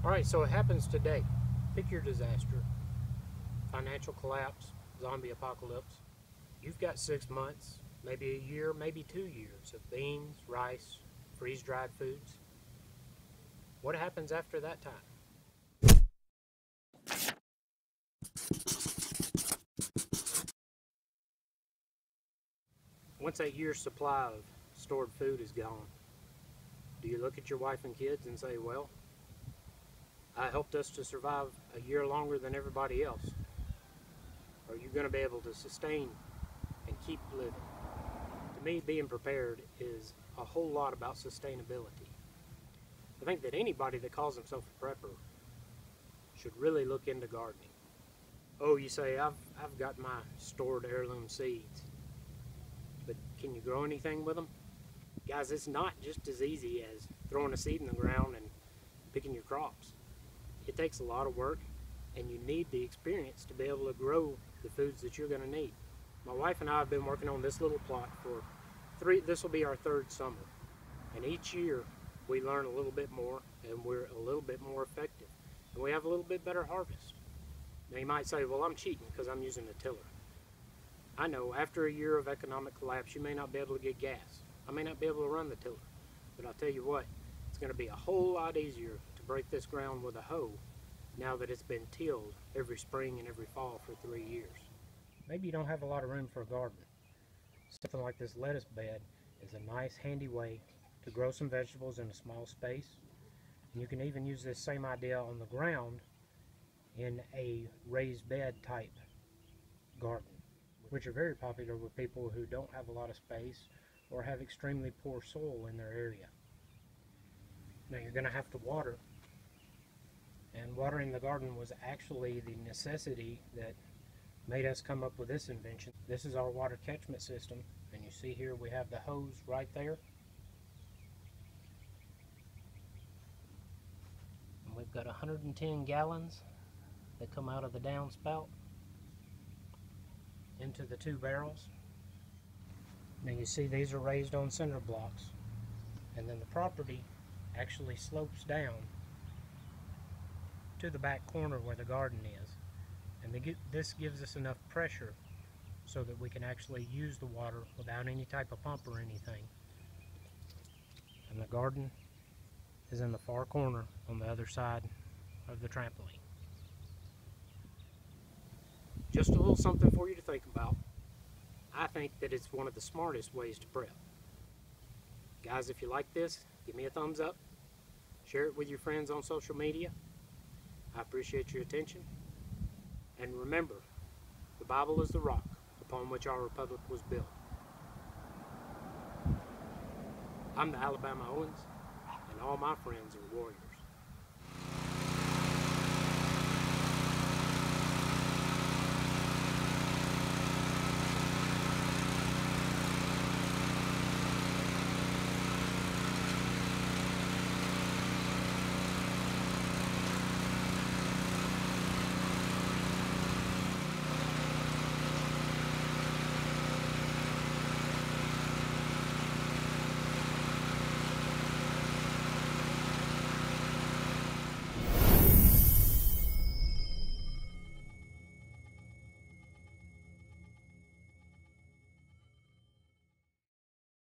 Alright, so it happens today. Pick your disaster. Financial collapse, zombie apocalypse. You've got 6 months, maybe a year, maybe 2 years of beans, rice, freeze-dried foods. What happens after that time? Once that year's supply of stored food is gone, do you look at your wife and kids and say, well, I helped us to survive a year longer than everybody else? Are you going to be able to sustain and keep living? To me, being prepared is a whole lot about sustainability. I think that anybody that calls himself a prepper should really look into gardening. Oh, you say, I've got my stored heirloom seeds, but can you grow anything with them? Guys, it's not just as easy as throwing a seed in the ground and picking your crops. It takes a lot of work, and you need the experience to be able to grow the foods that you're going to need. My wife and I have been working on this little plot for this will be our 3rd summer, and each year we learn a little bit more, and we're a little bit more effective, and we have a little bit better harvest. Now you might say, well, I'm cheating because I'm using a tiller. I know, after a year of economic collapse, you may not be able to get gas. I may not be able to run the tiller, but I'll tell you what, it's going to be a whole lot easier to break this ground with a hoe now that it's been tilled every spring and every fall for 3 years. Maybe you don't have a lot of room for a garden. Something like this lettuce bed is a nice, handy way to grow some vegetables in a small space. And you can even use this same idea on the ground in a raised bed type garden, which are very popular with people who don't have a lot of space or have extremely poor soil in their area. Now you're going to have to water, and watering the garden was actually the necessity that made us come up with this invention. This is our water catchment system, and you see here we have the hose right there. And we've got 110 gallons that come out of the downspout into the 2 barrels. Now you see these are raised on cinder blocks, and then the property actually slopes down to the back corner where the garden is, and this gives us enough pressure so that we can actually use the water without any type of pump or anything. And the garden is in the far corner on the other side of the trampoline. Just a little something for you to think about. I think that it's one of the smartest ways to prep. Guys, if you like this, give me a thumbs up. Share it with your friends on social media. I appreciate your attention. And remember, the Bible is the rock upon which our republic was built. I'm the Alabama Owens, and all my friends are warriors.